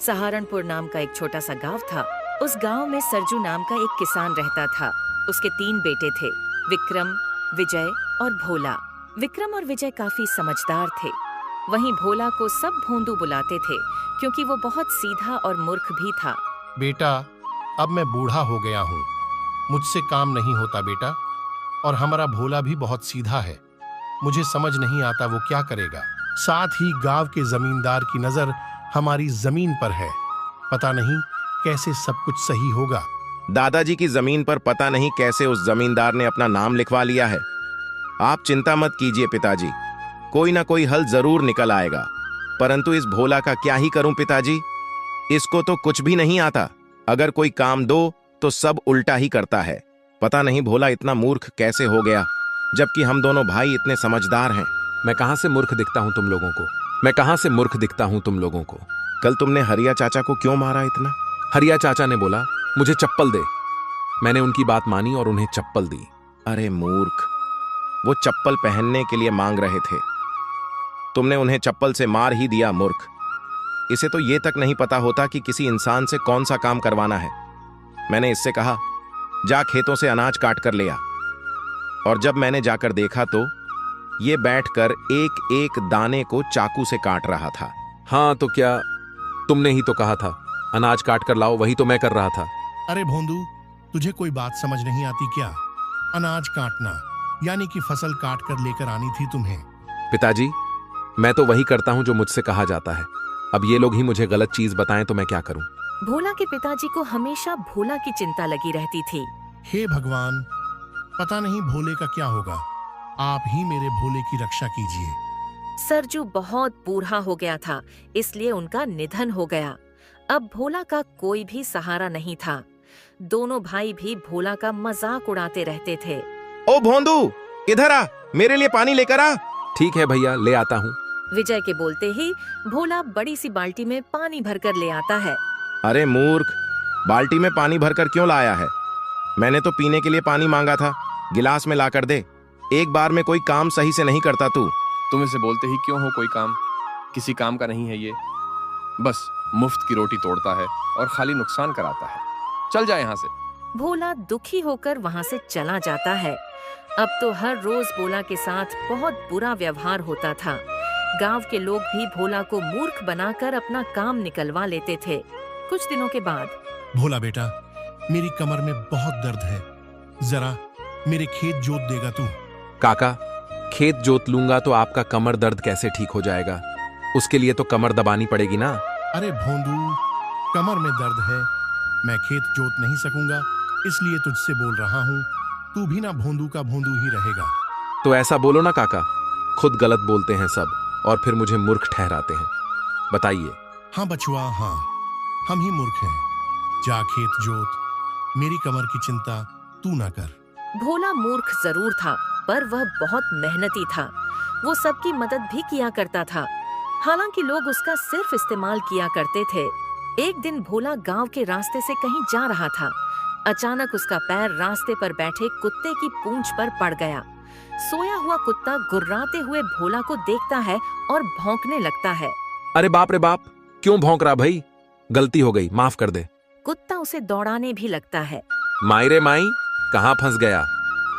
सहारनपुर नाम का एक छोटा सा गांव था। उस गांव में सरजू नाम का एक किसान रहता था। उसके 3 बेटे थे, विक्रम, विजय और भोला। विक्रम और विजय काफी समझदार थे। वहीं भोला को सब भोंदू बुलाते थे क्योंकि वो बहुत सीधा और मूर्ख भी था। बेटा, अब मैं बूढ़ा हो गया हूँ, मुझसे काम नहीं होता बेटा। और हमारा भोला भी बहुत सीधा है, मुझे समझ नहीं आता वो क्या करेगा। साथ ही गांव के जमींदार की नजर हमारी जमीन पर है, पता नहीं कैसे सब कुछ सही होगा। दादाजी की जमीन पर पता नहीं कैसे उस जमींदार ने अपना नाम लिखवा लिया है। आप चिंता मत कीजिए पिताजी, कोई ना कोई हल जरूर निकल आएगा। परंतु इस भोला का क्या ही करूं पिताजी, इसको तो कुछ भी नहीं आता। अगर कोई काम दो तो सब उल्टा ही करता है। पता नहीं भोला इतना मूर्ख कैसे हो गया, जबकि हम दोनों भाई इतने समझदार हैं। मैं कहां से मूर्ख दिखता हूं तुम लोगों को? मैं कहां से मूर्ख दिखता हूं तुम लोगों को? कल तुमने हरिया चाचा को क्यों मारा इतना? हरिया चाचा ने बोला मुझे चप्पल दे। मैंने उनकी बात मानी और उन्हें चप्पल दी। अरे मूर्ख, वो चप्पल पहनने के लिए मांग रहे थे, तुमने उन्हें चप्पल से मार ही दिया। मूर्ख, इसे तो ये तक नहीं पता होता कि किसी इंसान से कौन सा काम करवाना है। मैंने इससे कहा जा खेतों से अनाज काट कर ले आ, और जब मैंने जाकर देखा तो ये बैठकर एक एक दाने को चाकू से काट रहा था। हाँ तो क्या, तुमने ही तो कहा था अनाज काट कर लाओ, वही तो मैं कर रहा था। अरे भोंदू, तुझे कोई बात समझ नहीं आती क्या? अनाज काटना यानी कि फसल काट कर लेकर आनी थी तुम्हें। पिताजी, मैं तो वही करता हूं जो मुझसे कहा जाता है। अब ये लोग ही मुझे गलत चीज बताएं तो मैं क्या करूं? भोला के पिताजी को हमेशा भोला की चिंता लगी रहती थी। हे भगवान, पता नहीं भोले का क्या होगा, आप ही मेरे भोले की रक्षा कीजिए। सरजू बहुत बूढ़ा हो गया था, इसलिए उनका निधन हो गया। अब भोला का कोई भी सहारा नहीं था। दोनों भाई भी भोला का मजाक उड़ाते रहते थे। ओ भोंदू, इधर आ, मेरे लिए पानी लेकर आ। ठीक है भैया, ले आता हूं। विजय के बोलते ही भोला बड़ी सी बाल्टी में पानी भरकर ले आता है। अरे मूर्ख, बाल्टी में पानी भरकर क्यों लाया है? मैंने तो पीने के लिए पानी मांगा था, गिलास में लाकर दे। एक बार में कोई काम सही से नहीं करता तू। तुम इसे बोलते ही क्यों हो? कोई काम किसी काम का नहीं है ये, बस मुफ्त की रोटी तोड़ता है और खाली नुकसान कराता है। चल जा यहाँ से। भोला दुखी होकर वहाँ से चला जाता है। अब तो हर रोज भोला के साथ बहुत बुरा व्यवहार होता था। गांव के लोग भी भोला को मूर्ख बनाकर अपना काम निकलवा लेते थे। कुछ दिनों के बाद, भोला बेटा, मेरी कमर में बहुत दर्द है, जरा मेरे खेत जोत देगा तू? काका, खेत जोत लूंगा तो आपका कमर दर्द कैसे ठीक हो जाएगा? उसके लिए तो कमर दबानी पड़ेगी ना। अरे भोंदू, कमर में दर्द है, मैं खेत जोत नहीं सकूंगा, इसलिए तुझसे बोल रहा हूँ। तू भी ना भोंदू का भोंदू ही रहेगा। तो ऐसा बोलो ना काका, खुद गलत बोलते हैं सब और फिर मुझे मूर्ख ठहराते हैं। बताइए। हाँ बचुआ, हाँ, हम ही मूर्ख हैं। जा खेत जोत, मेरी कमर की चिंता तू ना कर। भोला मूर्ख जरूर था, पर वह बहुत मेहनती था। वो सबकी मदद भी किया करता था। हालांकि लोग उसका सिर्फ इस्तेमाल किया करते थे। एक दिन भोला गांव के रास्ते से कहीं जा रहा था। अचानक उसका पैर रास्ते पर बैठे कुत्ते की पूंछ पर पड़ गया। सोया हुआ कुत्ता गुर्राते हुए भोला को देखता है और भौंकने लगता है। अरे बाप रे बाप, क्यों भौंक रहा भाई? गलती हो गई, माफ कर दे। कुत्ता उसे दौड़ाने भी लगता है। माई रे माई, कहाँ फंस गया?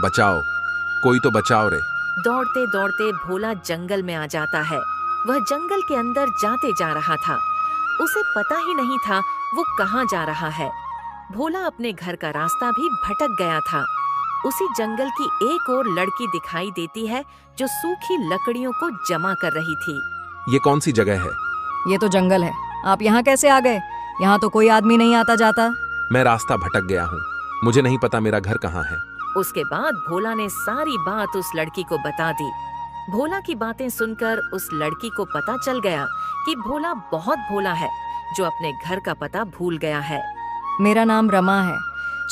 बचाओ, कोई तो बचाओ रे। दौड़ते दौड़ते भोला जंगल में आ जाता है। वह जंगल के अंदर जाते जा रहा था। उसे पता ही नहीं था वो कहाँ जा रहा है। भोला अपने घर का रास्ता भी भटक गया था। उसी जंगल की एक और लड़की दिखाई देती है जो सूखी लकड़ियों को जमा कर रही थी। ये कौन सी जगह है? ये तो जंगल है, आप यहाँ कैसे आ गए? यहाँ तो कोई आदमी नहीं आता जाता। मैं रास्ता भटक गया हूँ, मुझे नहीं पता मेरा घर कहाँ है। उसके बाद भोला ने सारी बात उस लड़की को बता दी। भोला की बातें सुनकर उस लड़की को पता चल गया कि भोला बहुत भोला है, जो अपने घर का पता भूल गया है। मेरा नाम रमा है।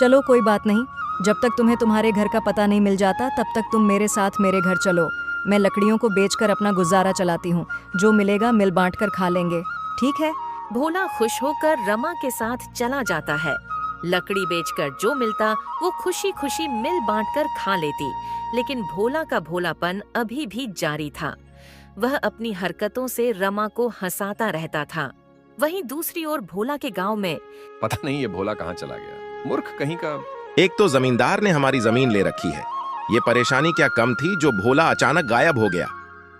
चलो कोई बात नहीं, जब तक तुम्हें तुम्हारे घर का पता नहीं मिल जाता तब तक तुम मेरे साथ मेरे घर चलो। मैं लकड़ियों को बेचकर अपना गुजारा चलाती हूँ, जो मिलेगा मिल बांट कर खा लेंगे, ठीक है? भोला खुश होकर रमा के साथ चला जाता है। लकड़ी बेचकर जो मिलता वो खुशी खुशी मिल बांटकर खा लेती। लेकिन भोला का भोलापन अभी भी जारी था। वह अपनी हरकतों से रमा को हंसाता रहता था। वहीं दूसरी ओर भोला के गांव में पता नहीं ये भोला कहाँ चला गया, मूर्ख कहीं का। एक तो जमींदार ने हमारी जमीन ले रखी है, ये परेशानी क्या कम थी जो भोला अचानक गायब हो गया।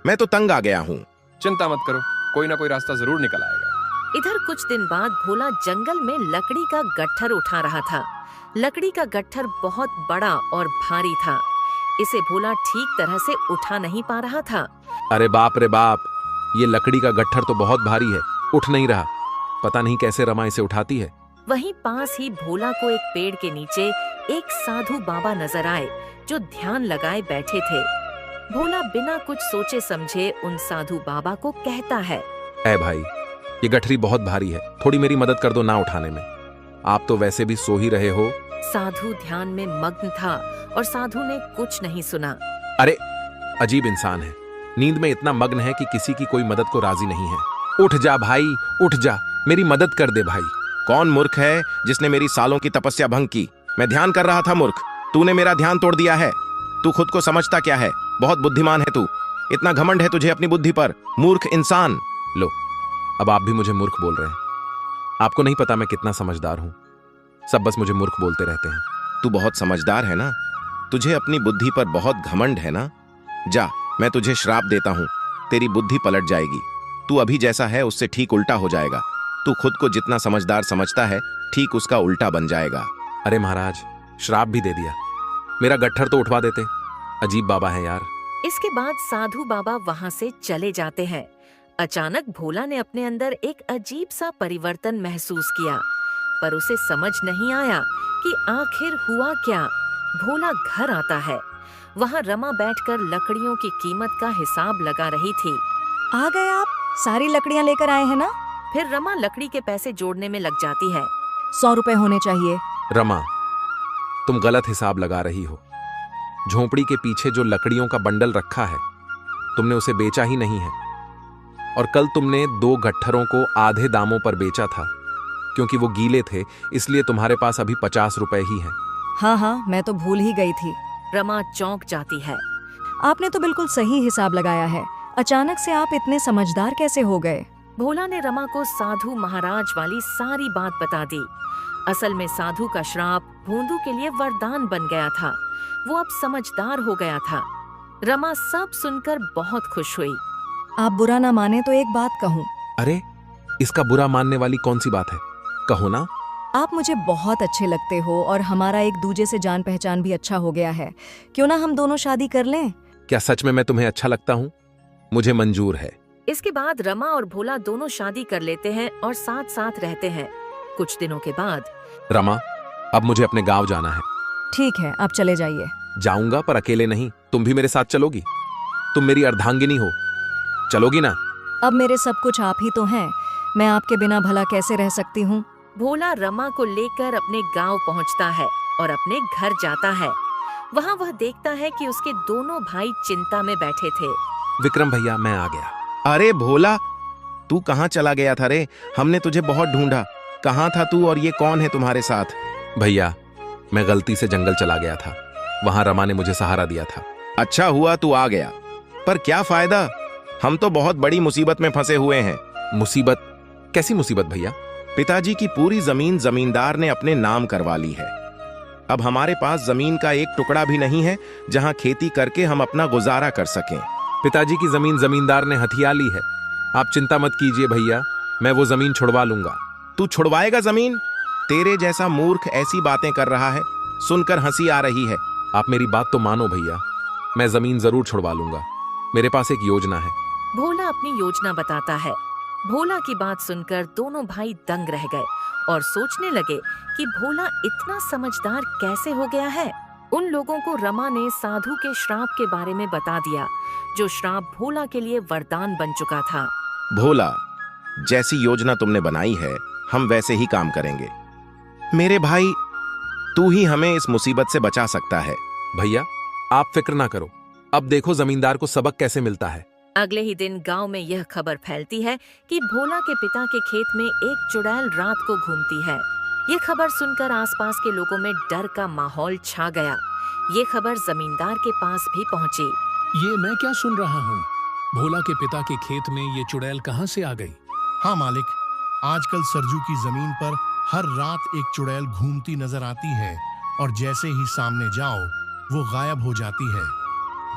मैं तो तंग आ गया हूँ। चिंता मत करो, कोई ना कोई रास्ता जरूर निकल आएगा। इधर कुछ दिन बाद भोला जंगल में लकड़ी का गट्ठर उठा रहा था। लकड़ी का गट्ठर बहुत बड़ा और भारी था। इसे भोला ठीक तरह से उठा नहीं पा रहा था। अरे बाप रे बाप, ये लकड़ी का गट्ठर तो बहुत भारी है, उठ नहीं रहा। पता नहीं कैसे रमा इसे उठाती है। वहीं पास ही भोला को एक पेड़ के नीचे एक साधु बाबा नजर आए जो ध्यान लगाए बैठे थे। भोला बिना कुछ सोचे समझे उन साधु बाबा को कहता है, ऐ भाई, ये गठरी बहुत भारी है, थोड़ी मेरी मदद कर दो ना उठाने में। आप तो वैसे भी सो ही रहे हो। साधु ध्यान में मग्न था और साधु ने कुछ नहीं सुना। अरे अजीब इंसान है, नींद में इतना मग्न है कि किसी की कोई मदद को राजी नहीं है। उठ जा भाई, उठ जा, मेरी मदद कर दे भाई। कौन मूर्ख है जिसने मेरी सालों की तपस्या भंग की? मैं ध्यान कर रहा था मूर्ख, तूने मेरा ध्यान तोड़ दिया है। तू खुद को समझता क्या है? बहुत बुद्धिमान है तू, इतना घमंड है तुझे अपनी बुद्धि पर, मूर्ख इंसान। लो, अब आप भी मुझे मूर्ख बोल रहे हैं। आपको नहीं पता मैं कितना समझदार हूं। सब बस मुझे मूर्ख बोलते रहते हैं। तू बहुत समझदार है ना, तुझे अपनी बुद्धि पर बहुत घमंड है ना। जा, मैं तुझे श्राप देता हूं, तेरी बुद्धि पलट जाएगी। तू अभी जैसा है उससे ठीक उल्टा हो जाएगा। तू खुद को जितना समझदार समझता है ठीक उसका उल्टा बन जाएगा। अरे महाराज, श्राप भी दे दिया, मेरा गट्ठर तो उठवा देते। अजीब बाबा है यार। इसके बाद साधु बाबा वहाँ से चले जाते हैं। अचानक भोला ने अपने अंदर एक अजीब सा परिवर्तन महसूस किया, पर उसे समझ नहीं आया कि आखिर हुआ क्या। भोला घर आता है। वहाँ रमा बैठकर लकड़ियों की कीमत का हिसाब लगा रही थी। आ गए आप? सारी लकड़ियाँ लेकर आए हैं ना? फिर रमा लकड़ी के पैसे जोड़ने में लग जाती है। 100 रुपए होने चाहिए। रमा, तुम गलत हिसाब लगा रही हो। झोपड़ी के पीछे जो लकड़ियों का बंडल रखा है, तुमने उसे बेचा ही नहीं है। और कल तुमने 2 गट्ठरों को आधे दामों पर बेचा था, क्योंकि वो गीले थे, इसलिए तुम्हारे पास अभी 50 रुपए ही हैं। हाँ, मैं तो भूल ही गई थी। रमा चौंक जाती है। आपने तो बिल्कुल सही हिसाब लगाया है। अचानक से आप इतने समझदार कैसे हो गए? भोला ने रमा को साधु महाराज वाली सारी बात बता दी। असल में साधु का श्राप भोंदू के लिए वरदान बन गया था। वो अब समझदार हो गया था। रमा सब सुनकर बहुत खुश हुई। आप बुरा ना माने तो एक बात कहूँ। अरे, इसका बुरा मानने वाली कौन सी बात है? कहो ना। आप मुझे बहुत अच्छे लगते हो और हमारा एक दूजे से जान पहचान भी अच्छा हो गया है। क्यों ना हम दोनों शादी कर लें? क्या सच में मैं तुम्हें अच्छा लगता हूँ? मुझे मंजूर है। इसके बाद रमा और भोला दोनों शादी कर लेते हैं और साथ साथ रहते हैं। कुछ दिनों के बाद रमा, अब मुझे अपने गांव जाना है। ठीक है, आप चले जाइए। जाऊंगा, पर अकेले नहीं। तुम भी मेरे साथ चलोगी? तुम मेरी अर्धांगिनी हो, चलोगी ना? अब मेरे सब कुछ आप ही तो हैं। मैं आपके बिना भला कैसे रह सकती हूँ? भोला रमा को लेकर अपने गांव पहुंचता है और अपने घर जाता है। वहां वह देखता है कि उसके दोनों भाई चिंता में बैठे थे। विक्रम भैया, मैं आ गया। अरे भोला, तू कहाँ चला गया था रे? हमने तुझे बहुत ढूंढा। कहाँ था तू और ये कौन है तुम्हारे साथ? भैया, मैं गलती से जंगल चला गया था, वहां रमा ने मुझे सहारा दिया था। अच्छा हुआ तू आ गया, पर क्या फायदा? हम तो बहुत बड़ी मुसीबत में फंसे हुए हैं। मुसीबत? कैसी मुसीबत भैया? पिताजी की पूरी जमीन जमींदार ने अपने नाम करवा ली है। अब हमारे पास जमीन का एक टुकड़ा भी नहीं है जहां खेती करके हम अपना गुजारा कर सकें। पिताजी की जमीन जमींदार ने हथिया ली है। आप चिंता मत कीजिए भैया, मैं वो जमीन छुड़वा लूंगा। तू छुड़वाएगा जमीन? तेरे जैसा मूर्ख ऐसी बातें कर रहा है, सुनकर हंसी आ रही है। आप मेरी बात तो मानो भैया, मैं जमीन जरूर छुड़वा लूंगा। मेरे पास एक योजना है। भोला अपनी योजना बताता है। भोला की बात सुनकर दोनों भाई दंग रह गए और सोचने लगे कि भोला इतना समझदार कैसे हो गया है। उन लोगों को रमा ने साधु के श्राप के बारे में बता दिया, जो श्राप भोला के लिए वरदान बन चुका था। भोला, जैसी योजना तुमने बनाई है हम वैसे ही काम करेंगे। मेरे भाई, तू ही हमें इस मुसीबत से बचा सकता है। भैया, आप फिक्र ना करो, अब देखो जमींदार को सबक कैसे मिलता है। अगले ही दिन गांव में यह खबर फैलती है कि भोला के पिता के खेत में एक चुड़ैल रात को घूमती है। ये खबर सुनकर आसपास के लोगों में डर का माहौल छा गया। ये खबर जमींदार के पास भी पहुंची। ये मैं क्या सुन रहा हूँ? भोला के पिता के खेत में ये चुड़ैल कहाँ से आ गई? हाँ मालिक, आजकल सरजू की जमीन पर हर रात एक चुड़ैल घूमती नजर आती है और जैसे ही सामने जाओ वो गायब हो जाती है।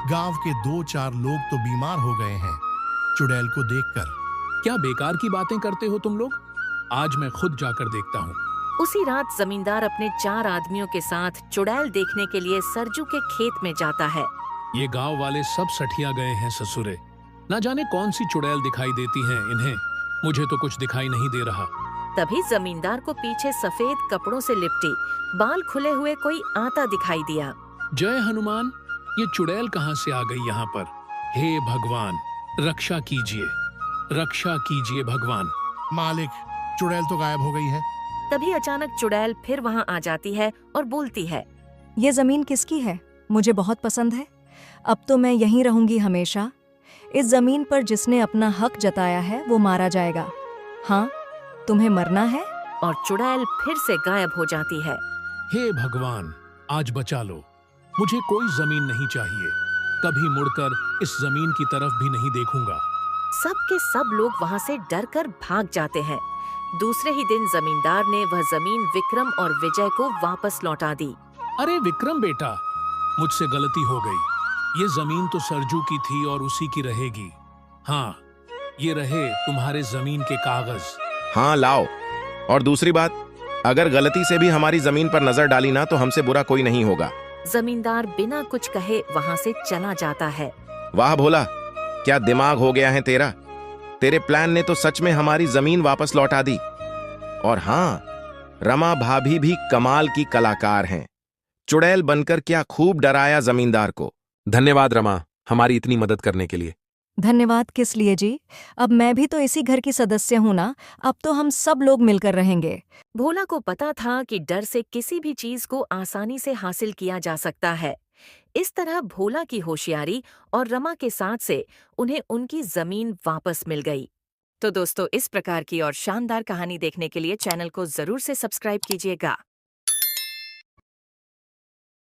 गांव के 2-4 लोग तो बीमार हो गए हैं चुड़ैल को देखकर। क्या बेकार की बातें करते हो तुम लोग? आज मैं खुद जाकर देखता हूँ। उसी रात जमींदार अपने 4 आदमियों के साथ चुड़ैल देखने के लिए सरजू के खेत में जाता है। ये गांव वाले सब सठिया गए हैं ससुरे। न जाने कौन सी चुड़ैल दिखाई देती हैं इन्हें। मुझे तो कुछ दिखाई नहीं दे रहा। तभी जमींदार को पीछे सफेद कपड़ों से लिपटी बाल खुले हुए कोई आता दिखाई दिया। जय हनुमान, ये चुड़ैल कहाँ से आ गई यहाँ पर? हे भगवान, रक्षा कीजिए, रक्षा कीजिए भगवान। मालिक, चुड़ैल तो गायब हो गई है। तभी अचानक चुड़ैल फिर वहाँ आ जाती है और बोलती है, ये जमीन किसकी है? मुझे बहुत पसंद है। अब तो मैं यहीं रहूंगी हमेशा। इस जमीन पर जिसने अपना हक जताया है वो मारा जाएगा। हाँ, तुम्हें मरना है? और चुड़ैल फिर से गायब हो जाती है। हे भगवान, आज बचा लो। मुझे कोई जमीन नहीं चाहिए। कभी मुड़कर इस जमीन की तरफ भी नहीं देखूंगा। सब के सब लोग वहाँ से डरकर भाग जाते हैं। दूसरे ही दिन जमींदार ने वह जमीन विक्रम और विजय को वापस लौटा दी। अरे विक्रम बेटा, मुझसे गलती हो गई। ये जमीन तो सरजू की थी और उसी की रहेगी। हाँ, ये रहे तुम्हारे जमीन के कागज। हाँ लाओ। और दूसरी बात, अगर गलती से भी हमारी जमीन पर नजर डाली ना तो हमसे बुरा कोई नहीं होगा। जमींदार बिना कुछ कहे वहाँ से चला जाता है। वाह भोला, क्या दिमाग हो गया है तेरा। तेरे प्लान ने तो सच में हमारी जमीन वापस लौटा दी। और हाँ, रमा भाभी भी कमाल की कलाकार हैं। चुड़ैल बनकर क्या खूब डराया जमींदार को। धन्यवाद रमा, हमारी इतनी मदद करने के लिए। धन्यवाद किस लिए जी? अब मैं भी तो इसी घर की सदस्य हूँ ना। अब तो हम सब लोग मिलकर रहेंगे। भोला को पता था कि डर से किसी भी चीज को आसानी से हासिल किया जा सकता है। इस तरह भोला की होशियारी और रमा के साथ से उन्हें उनकी जमीन वापस मिल गई। तो दोस्तों, इस प्रकार की और शानदार कहानी देखने के लिए चैनल को जरूर से सब्सक्राइब कीजिएगा।